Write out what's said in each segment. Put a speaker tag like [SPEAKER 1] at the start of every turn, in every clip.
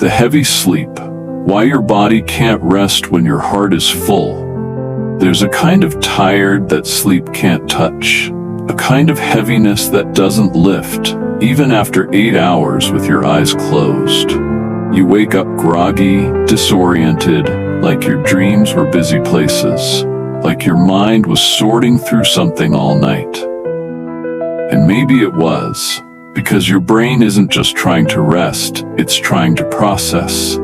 [SPEAKER 1] The heavy sleep. Why your body can't rest when your heart is full. There's a kind of tired that sleep can't touch. A kind of heaviness that doesn't lift, even after 8 hours with your eyes closed. You wake up groggy, disoriented, like your dreams were busy places, like your mind was sorting through something all night. And maybe it was, because your brain isn't just trying to rest, it's trying to process.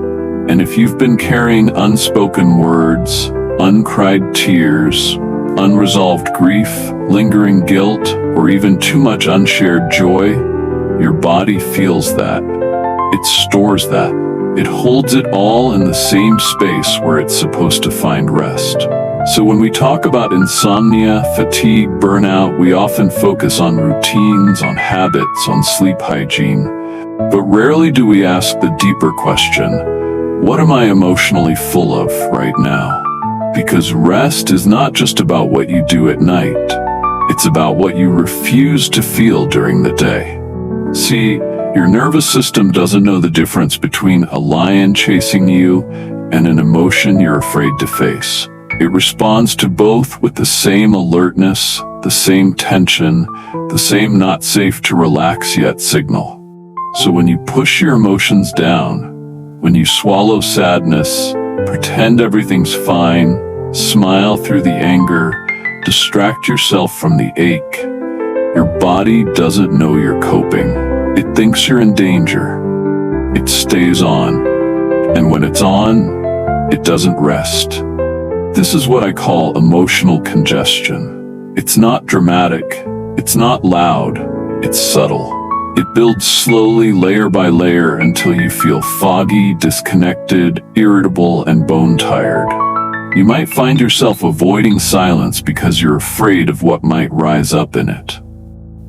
[SPEAKER 1] And if you've been carrying unspoken words, uncried tears, unresolved grief, lingering guilt, or even too much unshared joy, your body feels that. It stores that. It holds it all in the same space where it's supposed to find rest. So when we talk about insomnia, fatigue, burnout, we often focus on routines, on habits, on sleep hygiene. But rarely do we ask the deeper question, what am I emotionally full of right now? Because rest is not just about what you do at night. It's about what you refuse to feel during the day. See, your nervous system doesn't know the difference between a lion chasing you and an emotion you're afraid to face. It responds to both with the same alertness, the same tension, the same not safe to relax yet signal. So when you push your emotions down, when you swallow sadness, pretend everything's fine, smile through the anger, distract yourself from the ache, your body doesn't know you're coping. It thinks you're in danger. It stays on. And when it's on, it doesn't rest. This is what I call emotional congestion. It's not dramatic. It's not loud. It's subtle. It builds slowly, layer by layer, until you feel foggy, disconnected, irritable, and bone-tired. You might find yourself avoiding silence because you're afraid of what might rise up in it.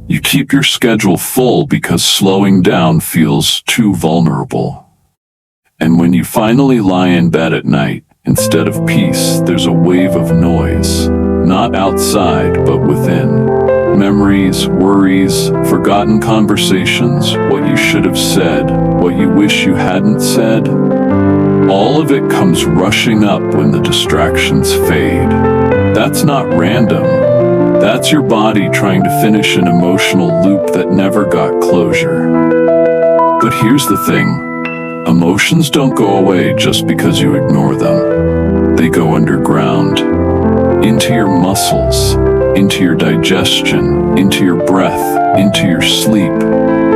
[SPEAKER 1] You keep your schedule full because slowing down feels too vulnerable. And when you finally lie in bed at night, instead of peace, there's a wave of noise. Not outside, but within. Memories, worries, forgotten conversations, what you should have said, what you wish you hadn't said. All of it comes rushing up when the distractions fade. That's not random. That's your body trying to finish an emotional loop that never got closure. But here's the thing. Emotions don't go away just because you ignore them. They go underground, into your muscles, into your digestion, into your breath, into your sleep.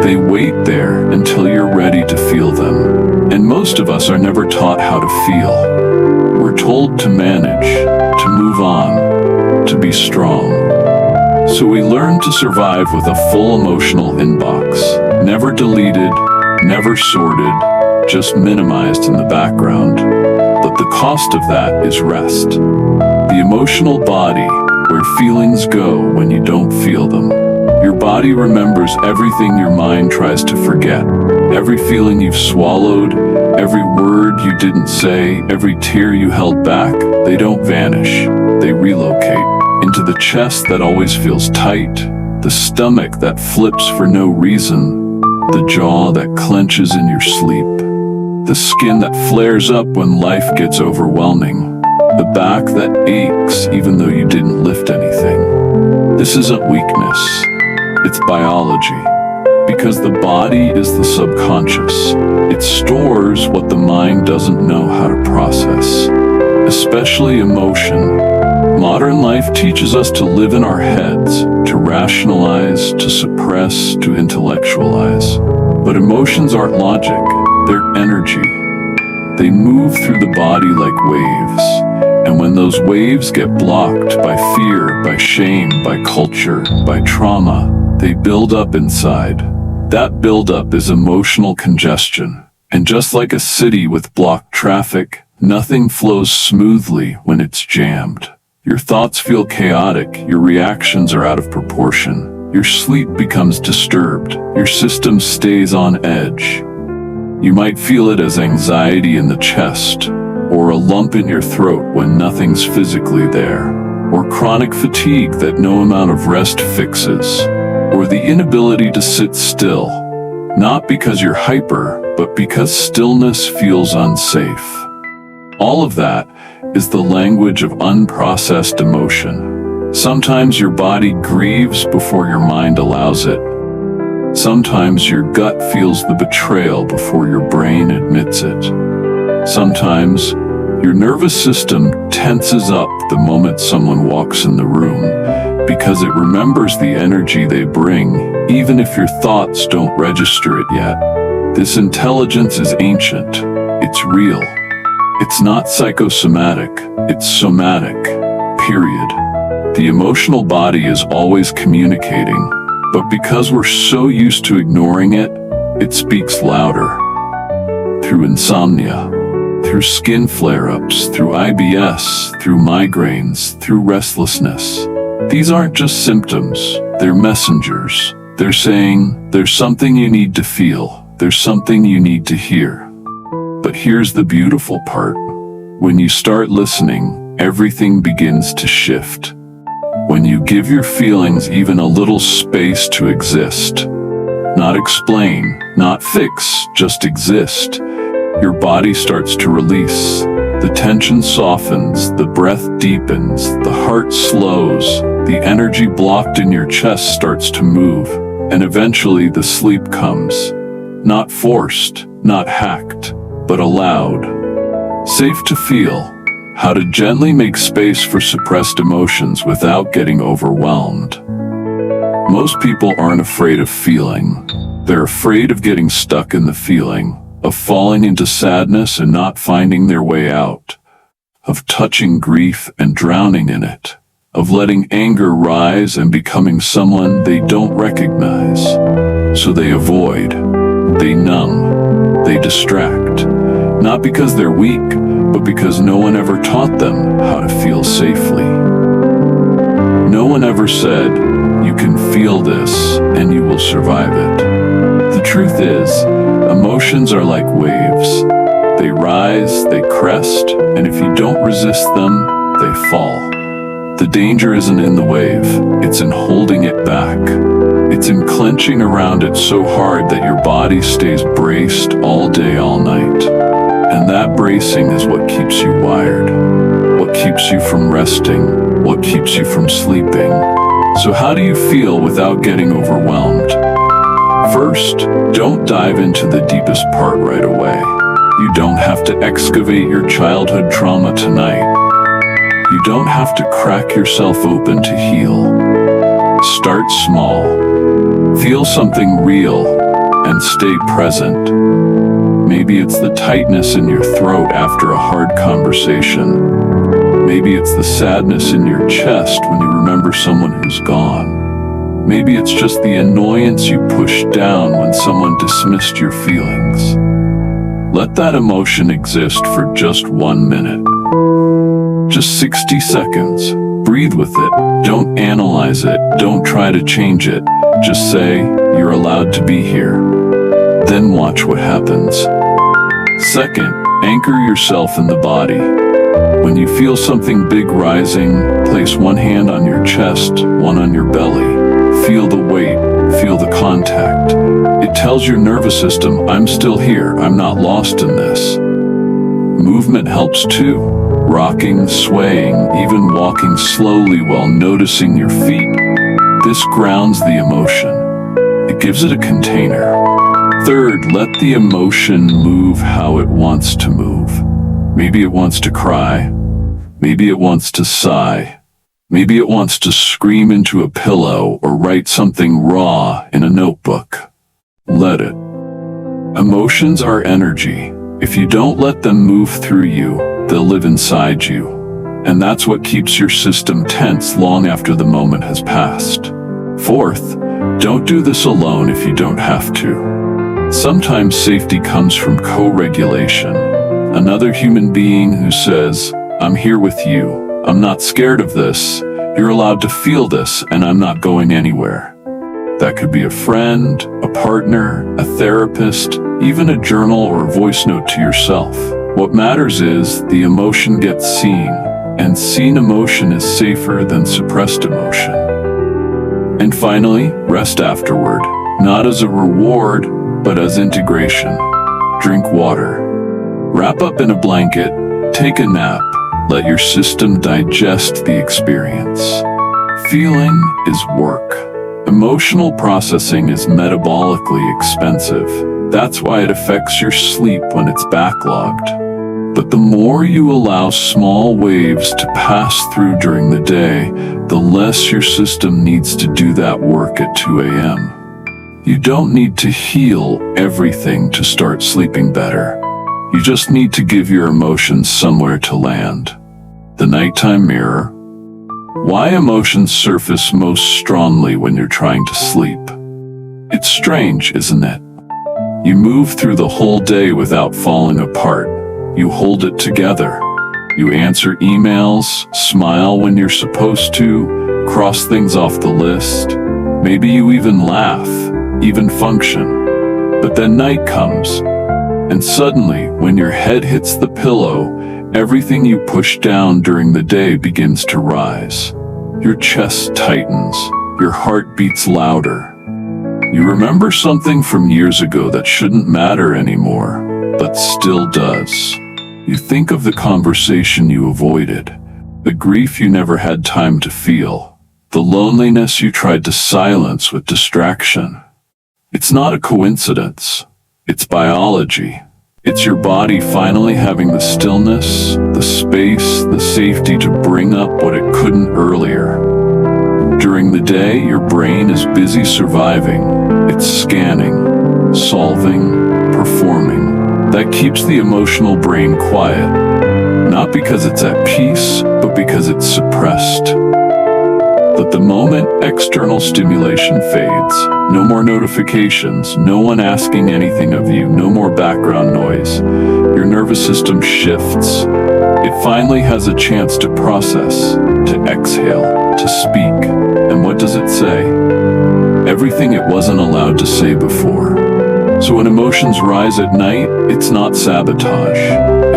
[SPEAKER 1] They wait there until you're ready to feel them. And most of us are never taught how to feel. We're told to manage, to move on, to be strong. So we learn to survive with a full emotional inbox, never deleted, never sorted, just minimized in the background. But the cost of that is rest. The emotional body, where feelings go when you don't feel them. Your body remembers everything your mind tries to forget. Every feeling you've swallowed, every word you didn't say, every tear you held back, they don't vanish. They relocate into the chest that always feels tight, the stomach that flips for no reason, the jaw that clenches in your sleep, the skin that flares up when life gets overwhelming, the back that aches even though you didn't lift anything. This isn't weakness, it's biology. Because the body is the subconscious. It stores what the mind doesn't know how to process, especially emotion. Modern life teaches us to live in our heads, to rationalize, to suppress, to intellectualize. But emotions aren't logic, they're energy. They move through the body like waves. And when those waves get blocked by fear, by shame, by culture, by trauma, they build up inside. That buildup is emotional congestion. And just like a city with blocked traffic, nothing flows smoothly when it's jammed. Your thoughts feel chaotic, your reactions are out of proportion, your sleep becomes disturbed, your system stays on edge. You might feel it as anxiety in the chest, or a lump in your throat when nothing's physically there, or chronic fatigue that no amount of rest fixes, or the inability to sit still, not because you're hyper, but because stillness feels unsafe. All of that is the language of unprocessed emotion. Sometimes your body grieves before your mind allows it. Sometimes your gut feels the betrayal before your brain admits it. Sometimes your nervous system tenses up the moment someone walks in the room because it remembers the energy they bring, even if your thoughts don't register it yet. This intelligence is ancient. It's real. It's not psychosomatic. It's somatic. Period. The emotional body is always communicating, but because we're so used to ignoring it, it speaks louder. Through insomnia, through skin flare-ups, through IBS, through migraines, through restlessness. These aren't just symptoms, they're messengers. They're saying, there's something you need to feel, there's something you need to hear. But here's the beautiful part. When you start listening, everything begins to shift. When you give your feelings even a little space to exist, not explain, not fix, just exist, your body starts to release. The tension softens, the breath deepens, the heart slows, the energy blocked in your chest starts to move, and eventually the sleep comes. Not forced, not hacked, but allowed. Safe to feel. How to gently make space for suppressed emotions without getting overwhelmed. Most people aren't afraid of feeling. They're afraid of getting stuck in the feeling, of falling into sadness and not finding their way out, of touching grief and drowning in it, of letting anger rise and becoming someone they don't recognize. So they avoid, they numb, they distract, not because they're weak, but because no one ever taught them how to feel safely. No one ever said, you can feel this and you will survive it. The truth is, emotions are like waves. They rise, they crest, and if you don't resist them, they fall. The danger isn't in the wave, it's in holding it back. It's in clenching around it so hard that your body stays braced all day, all night. And that bracing is what keeps you wired, what keeps you from resting, what keeps you from sleeping. So how do you feel without getting overwhelmed? First, don't dive into the deepest part right away. You don't have to excavate your childhood trauma tonight. You don't have to crack yourself open to heal. Start small. Feel something real and stay present. Maybe it's the tightness in your throat after a hard conversation. Maybe it's the sadness in your chest when you remember someone who's gone. Maybe it's just the annoyance you pushed down when someone dismissed your feelings. Let that emotion exist for just 1 minute. Just 60 seconds. Breathe with it. Don't analyze it. Don't try to change it. Just say, you're allowed to be here. Then watch what happens. Second, anchor yourself in the body. When you feel something big rising, place one hand on your chest, one on your belly. Feel the weight, feel the contact. It tells your nervous system, I'm still here, I'm not lost in this. Movement helps too. Rocking, swaying, even walking slowly while noticing your feet. This grounds the emotion. It gives it a container. Third, let the emotion move how it wants to move. Maybe it wants to cry. Maybe it wants to sigh. Maybe it wants to scream into a pillow or write something raw in a notebook. Let it. Emotions are energy. If you don't let them move through you, they'll live inside you. And that's what keeps your system tense long after the moment has passed. Fourth, don't do this alone if you don't have to. Sometimes safety comes from co-regulation. Another human being who says, I'm here with you. I'm not scared of this. You're allowed to feel this, and I'm not going anywhere. That could be a friend, a partner, a therapist, even a journal or a voice note to yourself. What matters is the emotion gets seen, and seen emotion is safer than suppressed emotion. And finally, rest afterward, not as a reward, but as integration. drink water, wrap up in a blanket, take a nap, let your system digest the experience. Feeling is work. Emotional processing is metabolically expensive. That's why it affects your sleep when it's backlogged. But the more you allow small waves to pass through during the day, the less your system needs to do that work at 2 a.m. You don't need to heal everything to start sleeping better. You just need to give your emotions somewhere to land. The nighttime mirror. Why emotions surface most strongly when you're trying to sleep. It's strange, isn't it? You move through the whole day without falling apart. You hold it together. You answer emails, smile when you're supposed to, cross things off the list. Maybe you even laugh, even function. But then night comes, and suddenly, when your head hits the pillow, everything you pushed down during the day begins to rise. Your chest tightens, your heart beats louder. You remember something from years ago that shouldn't matter anymore, but still does. You think of the conversation you avoided, the grief you never had time to feel, the loneliness you tried to silence with distraction. It's not a coincidence. It's biology. It's your body finally having the stillness, the space, the safety to bring up what it couldn't earlier. During the day, your brain is busy surviving. It's scanning, solving, performing. That keeps the emotional brain quiet, not because it's at peace, but because it's suppressed. But the moment external stimulation fades, no more notifications, no one asking anything of you, no more background noise, your nervous system shifts. It finally has a chance to process, to exhale, to speak. And what does it say? Everything it wasn't allowed to say before. So when emotions rise at night, it's not sabotage,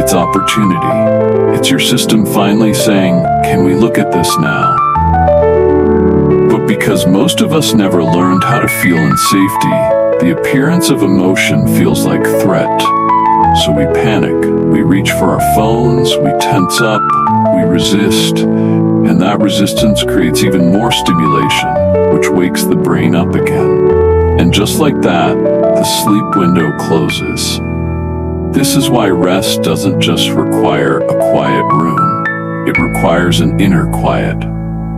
[SPEAKER 1] it's opportunity. It's your system finally saying, can we look at this now? But because most of us never learned how to feel in safety, the appearance of emotion feels like threat. So we panic, we reach for our phones, we tense up, we resist, and that resistance creates even more stimulation, which wakes the brain up again. And just like that, the sleep window closes. This is why rest doesn't just require a quiet room. It requires an inner quiet.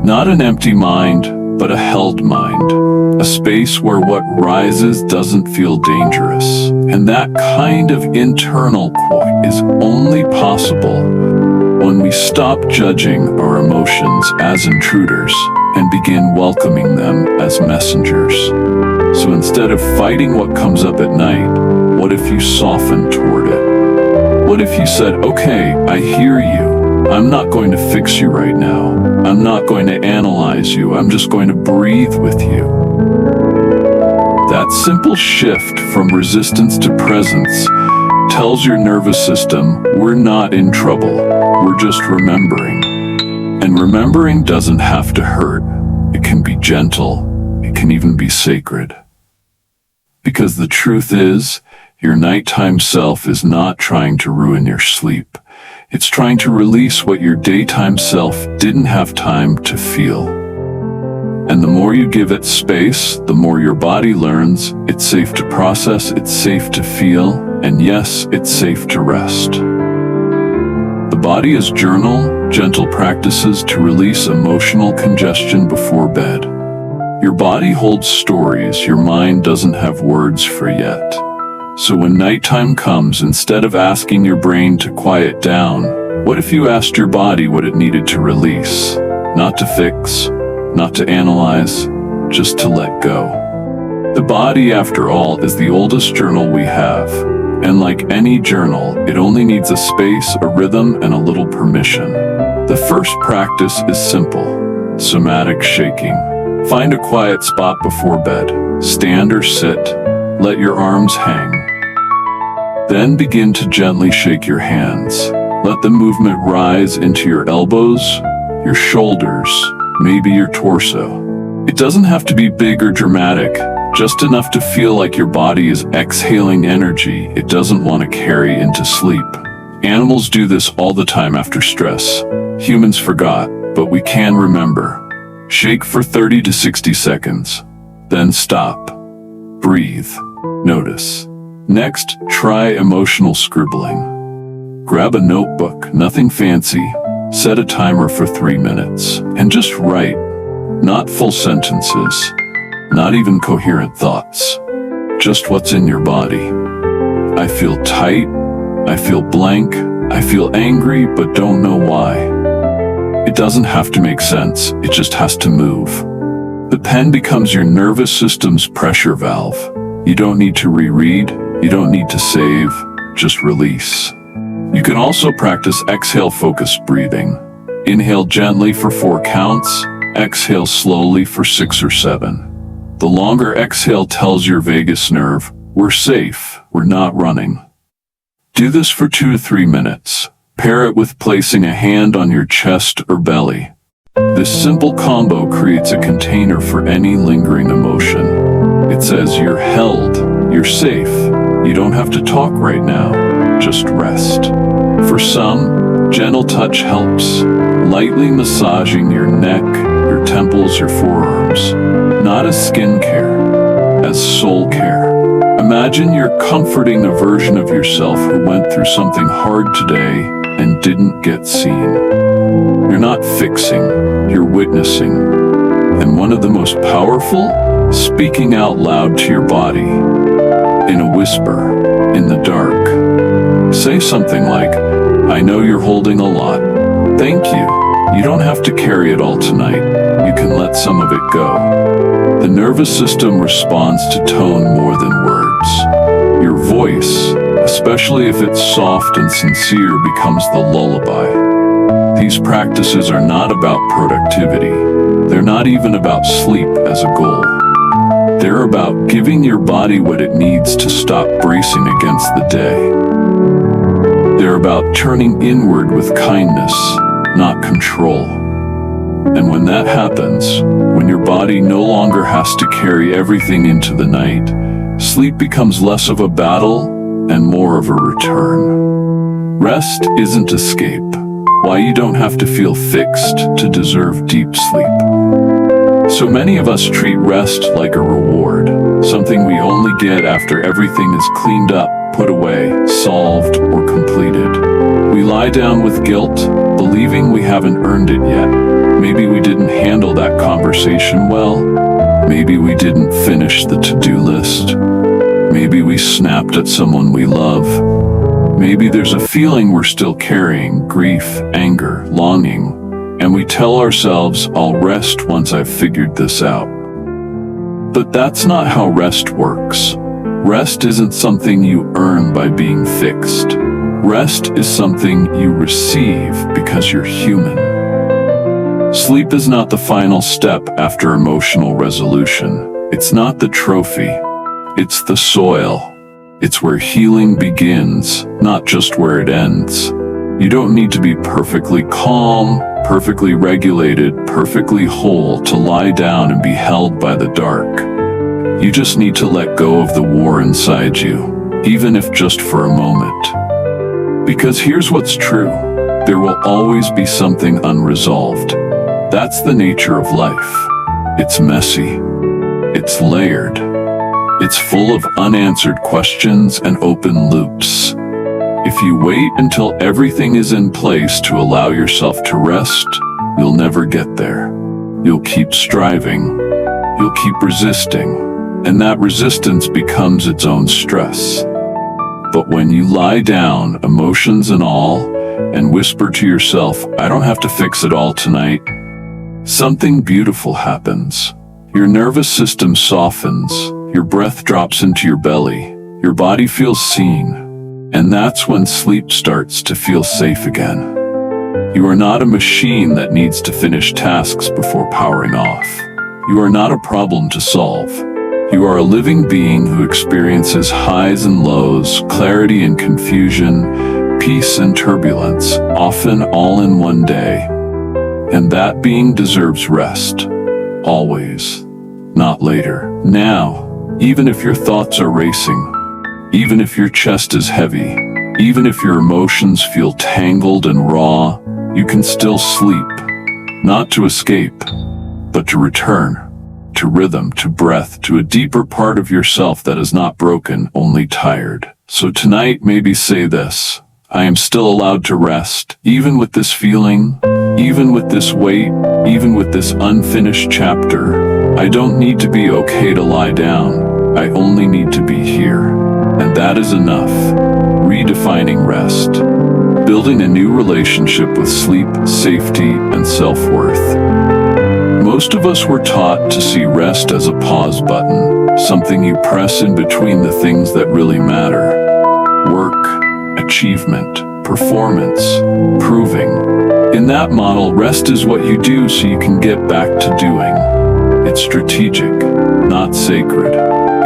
[SPEAKER 1] Not an empty mind, but a held mind. A space where what rises doesn't feel dangerous. And that kind of internal quiet is only possible when we stop judging our emotions as intruders and begin welcoming them as messengers. So instead of fighting what comes up at night, what if you softened toward it? What if you said, okay, I hear you. I'm not going to fix you right now. I'm not going to analyze you. I'm just going to breathe with you. That simple shift from resistance to presence tells your nervous system, we're not in trouble. We're just remembering. And remembering doesn't have to hurt. It can be gentle. It can even be sacred. Because the truth is, your nighttime self is not trying to ruin your sleep. It's trying to release what your daytime self didn't have time to feel. And the more you give it space, the more your body learns it's safe to process, it's safe to feel, and yes, it's safe to rest. The body is journal, gentle practices to release emotional congestion before bed. Your body holds stories your mind doesn't have words for yet. So when nighttime comes, instead of asking your brain to quiet down, what if you asked your body what it needed to release? Not to fix, not to analyze, just to let go. The body, after all, is the oldest journal we have. And like any journal, it only needs a space, a rhythm, and a little permission. The first practice is simple: somatic shaking. Find a quiet spot before bed. Stand or sit. Let your arms hang. Then begin to gently shake your hands. Let the movement rise into your elbows, your shoulders, maybe your torso. It doesn't have to be big or dramatic. just enough to feel like your body is exhaling energy it doesn't want to carry into sleep. Animals do this all the time after stress. Humans forgot, but we can remember. Shake for 30 to 60 seconds. Then stop. Breathe. Notice. Next, try emotional scribbling. Grab a notebook, nothing fancy. Set a timer for 3 minutes. And just write. Not full sentences. Not even coherent thoughts. Just what's in your body. I feel tight. I feel blank. I feel angry, but don't know why. It doesn't have to make sense, it just has to move. The pen becomes your nervous system's pressure valve. You don't need to reread, you don't need to save, just release. You can also practice exhale-focused breathing. Inhale gently for 4 counts, exhale slowly for 6 or 7. The longer exhale tells your vagus nerve, we're safe, we're not running. Do this for 2 to 3 minutes. Pair it with placing a hand on your chest or belly. This simple combo creates a container for any lingering emotion. It says you're held, you're safe, you don't have to talk right now, just rest. For some, gentle touch helps, lightly massaging your neck, your temples, your forearms, not as skin care, as soul care. Imagine you're comforting a version of yourself who went through something hard today and didn't get seen. You're not fixing, you're witnessing. And one of the most powerful, speaking out loud to your body, in a whisper, in the dark. Say something like, I know you're holding a lot. Thank you. You don't have to carry it all tonight. You can let some of it go. The nervous system responds to tone more than words. Your voice, especially if it's soft and sincere, becomes the lullaby. These practices are not about productivity. They're not even about sleep as a goal. They're about giving your body what it needs to stop bracing against the day. They're about turning inward with kindness, not control. And when that happens, when your body no longer has to carry everything into the night, sleep becomes less of a battle and more of a return. Rest isn't escape. Why you don't have to feel fixed to deserve deep sleep. So many of us treat rest like a reward, something we only get after everything is cleaned up, put away, solved, or completed. We lie down with guilt, believing we haven't earned it yet. Maybe we didn't handle that conversation well. Maybe we didn't finish the to-do list. Maybe we snapped at someone we love. Maybe there's a feeling we're still carrying, grief, anger, longing, and we tell ourselves, I'll rest once I've figured this out. But that's not how rest works. Rest isn't something you earn by being fixed. Rest is something you receive because you're human. Sleep is not the final step after emotional resolution. It's not the trophy. It's the soil. It's where healing begins, not just where it ends. You don't need to be perfectly calm, perfectly regulated, perfectly whole to lie down and be held by the dark. You just need to let go of the war inside you, even if just for a moment. Because here's what's true. There will always be something unresolved. That's the nature of life. It's messy. It's layered. It's full of unanswered questions and open loops. If you wait until everything is in place to allow yourself to rest, you'll never get there. You'll keep striving. You'll keep resisting. And that resistance becomes its own stress. But when you lie down, emotions and all, and whisper to yourself, I don't have to fix it all tonight, something beautiful happens. Your nervous system softens, your breath drops into your belly, your body feels seen, and that's when sleep starts to feel safe again. You are not a machine that needs to finish tasks before powering off. You are not a problem to solve. You are a living being who experiences highs and lows, clarity and confusion, peace and turbulence, often all in one day. And that being deserves rest. Always. Not later. Now. Even if your thoughts are racing, even if your chest is heavy, even if your emotions feel tangled and raw, you can still sleep. Not to escape, but to return. To rhythm, to breath, to a deeper part of yourself that is not broken, only tired. So tonight, maybe say this: I am still allowed to rest, even with this feeling, even with this weight, even with this unfinished chapter. I don't need to be okay to lie down. I only need to be here. And that is enough. Redefining rest. Building a new relationship with sleep, safety, and self-worth. Most of us were taught to see rest as a pause button, something you press in between the things that really matter. Work, achievement, performance, proving. In that model, rest is what you do so you can get back to doing. It's strategic, not sacred.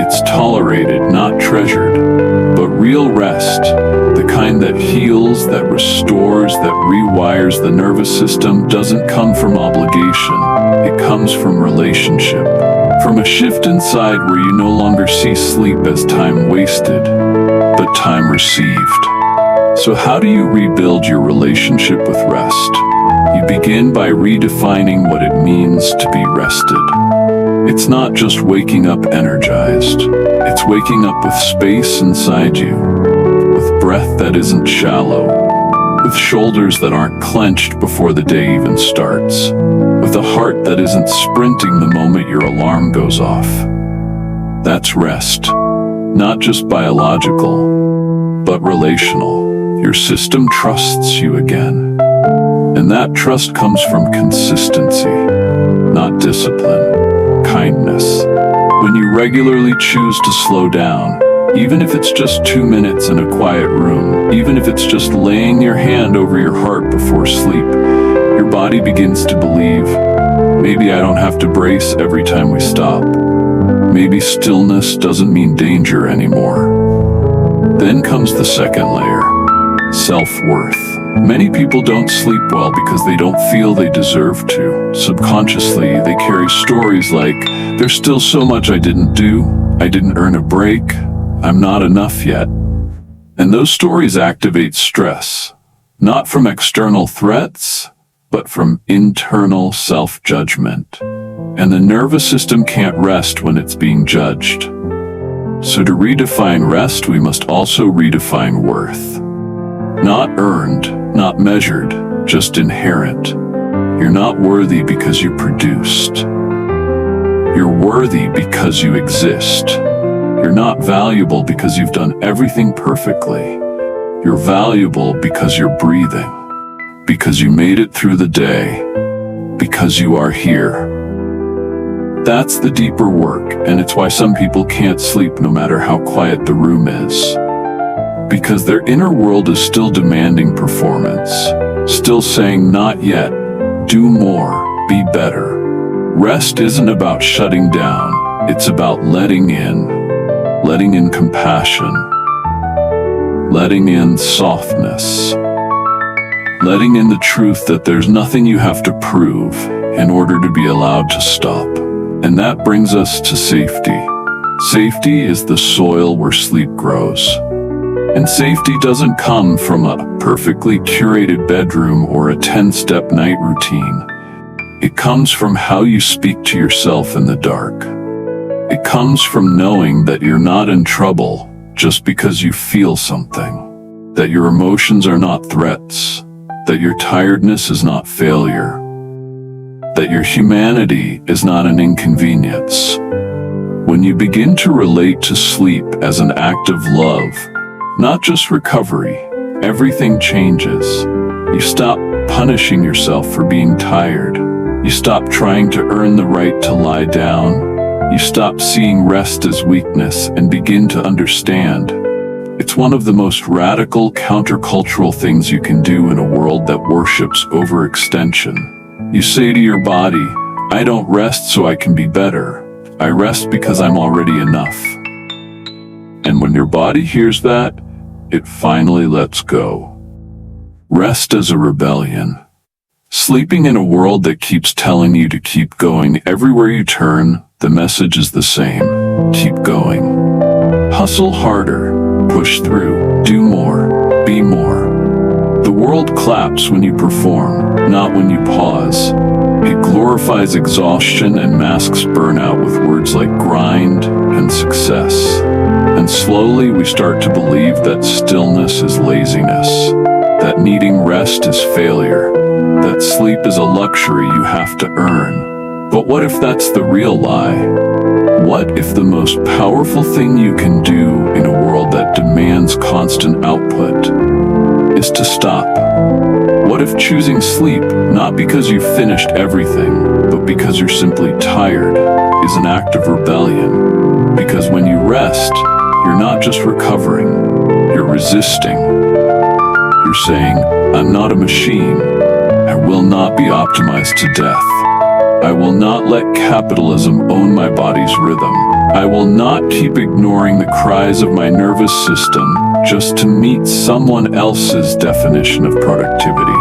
[SPEAKER 1] It's tolerated, not treasured. But real rest, the kind that heals, that restores, that rewires the nervous system, doesn't come from obligation. It comes from relationship. From a shift inside where you no longer see sleep as time wasted, but time received. So how do you rebuild your relationship with rest? You begin by redefining what it means to be rested. It's not just waking up energized. It's waking up with space inside you, with breath that isn't shallow, with shoulders that aren't clenched before the day even starts, with a heart that isn't sprinting the moment your alarm goes off. That's rest, not just biological, but relational. Your system trusts you again. And that trust comes from consistency, not discipline, kindness. When you regularly choose to slow down, even if it's just 2 minutes in a quiet room, even if it's just laying your hand over your heart before sleep, your body begins to believe, maybe I don't have to brace every time we stop. Maybe stillness doesn't mean danger anymore. Then comes the second layer, self-worth. Many people don't sleep well because they don't feel they deserve to. Subconsciously, they carry stories like, there's still so much I didn't do, I didn't earn a break, I'm not enough yet. And those stories activate stress, not from external threats, but from internal self-judgment. And the nervous system can't rest when it's being judged. So to redefine rest, we must also redefine worth. Not earned, not measured, just inherent. You're not worthy because you produced. You're worthy because you exist. You're not valuable because you've done everything perfectly. You're valuable because you're breathing, because you made it through the day, because you are here. That's the deeper work, and it's why some people can't sleep no matter how quiet the room is. Because their inner world is still demanding performance, still saying not yet, do more, be better. Rest isn't about shutting down, it's about letting in compassion, letting in softness, letting in the truth that there's nothing you have to prove in order to be allowed to stop. And that brings us to safety. Safety is the soil where sleep grows. And safety doesn't come from a perfectly curated bedroom or a 10-step night routine. It comes from how you speak to yourself in the dark. It comes from knowing that you're not in trouble just because you feel something, that your emotions are not threats, that your tiredness is not failure, that your humanity is not an inconvenience. When you begin to relate to sleep as an act of love, not just recovery, everything changes. You stop punishing yourself for being tired. You stop trying to earn the right to lie down. You stop seeing rest as weakness and begin to understand. It's one of the most radical countercultural things you can do in a world that worships overextension. You say to your body, I don't rest so I can be better. I rest because I'm already enough. And when your body hears that, it finally lets go. Rest as a rebellion. Sleeping in a world that keeps telling you to keep going. Everywhere you turn, the message is the same. keep going. Hustle harder, push through, do more, be more. The world claps when you perform, not when you pause. It glorifies exhaustion and masks burnout with words like grind and success. And slowly we start to believe that stillness is laziness, that needing rest is failure, that sleep is a luxury you have to earn. But what if that's the real lie? What if the most powerful thing you can do in a world that demands constant output is to stop? What if choosing sleep, not because you've finished everything, but because you're simply tired, is an act of rebellion? Because when you rest, you're not just recovering, you're resisting. You're saying, I'm not a machine. I will not be optimized to death. I will not let capitalism own my body's rhythm. I will not keep ignoring the cries of my nervous system just to meet someone else's definition of productivity.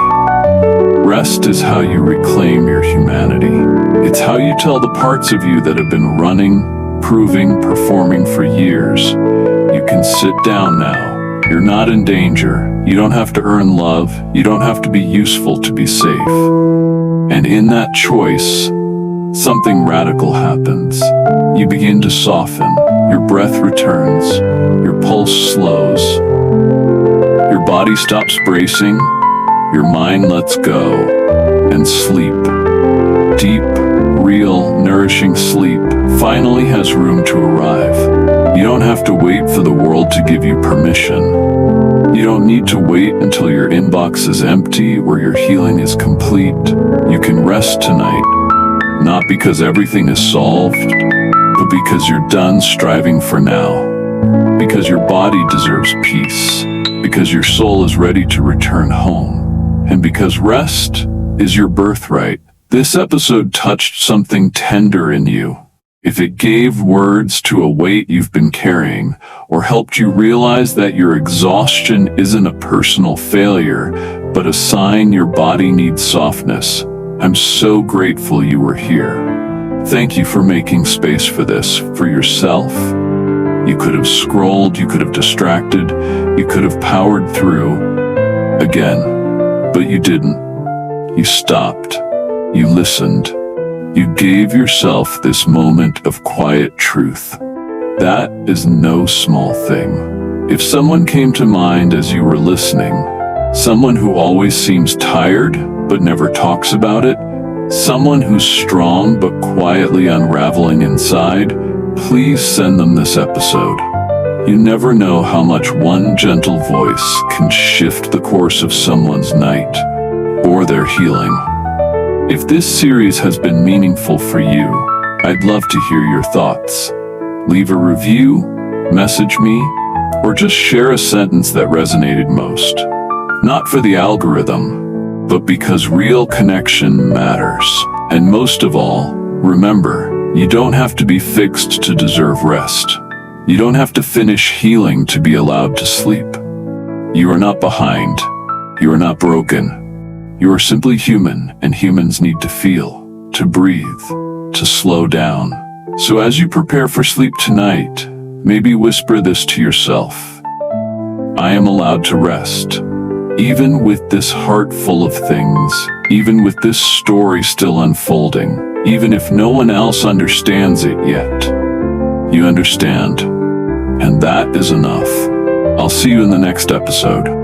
[SPEAKER 1] Rest is how you reclaim your humanity. It's how you tell the parts of you that have been running, proving, performing for years, you can sit down now. You're not in danger. You don't have to earn love. You don't have to be useful to be safe. And in that choice, something radical happens. You begin to soften. Your breath returns. Your pulse slows. Your body stops bracing. Your mind lets go. And sleep, deep, real, nourishing sleep, finally has room to arrive. You don't have to wait for the world to give you permission. You don't need to wait until your inbox is empty or your healing is complete. You can rest tonight, not because everything is solved, but because you're done striving for now. Because your body deserves peace. Because your soul is ready to return home. And because rest is your birthright. This episode touched something tender in you. If it gave words to a weight you've been carrying, or helped you realize that your exhaustion isn't a personal failure, but a sign your body needs softness, I'm so grateful you were here. Thank you for making space for this, for yourself. You could have scrolled, you could have distracted, you could have powered through again, but you didn't. You stopped. You listened. You gave yourself this moment of quiet truth. That is no small thing. If someone came to mind as you were listening, someone who always seems tired but never talks about it, someone who's strong but quietly unraveling inside, please send them this episode. You never know how much one gentle voice can shift the course of someone's night or their healing. If this series has been meaningful for you, I'd love to hear your thoughts. Leave a review, message me, or just share a sentence that resonated most. Not for the algorithm, but because real connection matters. And most of all, remember, you don't have to be fixed to deserve rest. You don't have to finish healing to be allowed to sleep. You are not behind. You are not broken. You are simply human, and humans need to feel, to breathe, to slow down. So as you prepare for sleep tonight, maybe whisper this to yourself. I am allowed to rest. Even with this heart full of things, even with this story still unfolding, even if no one else understands it yet, you understand. And that is enough. I'll see you in the next episode.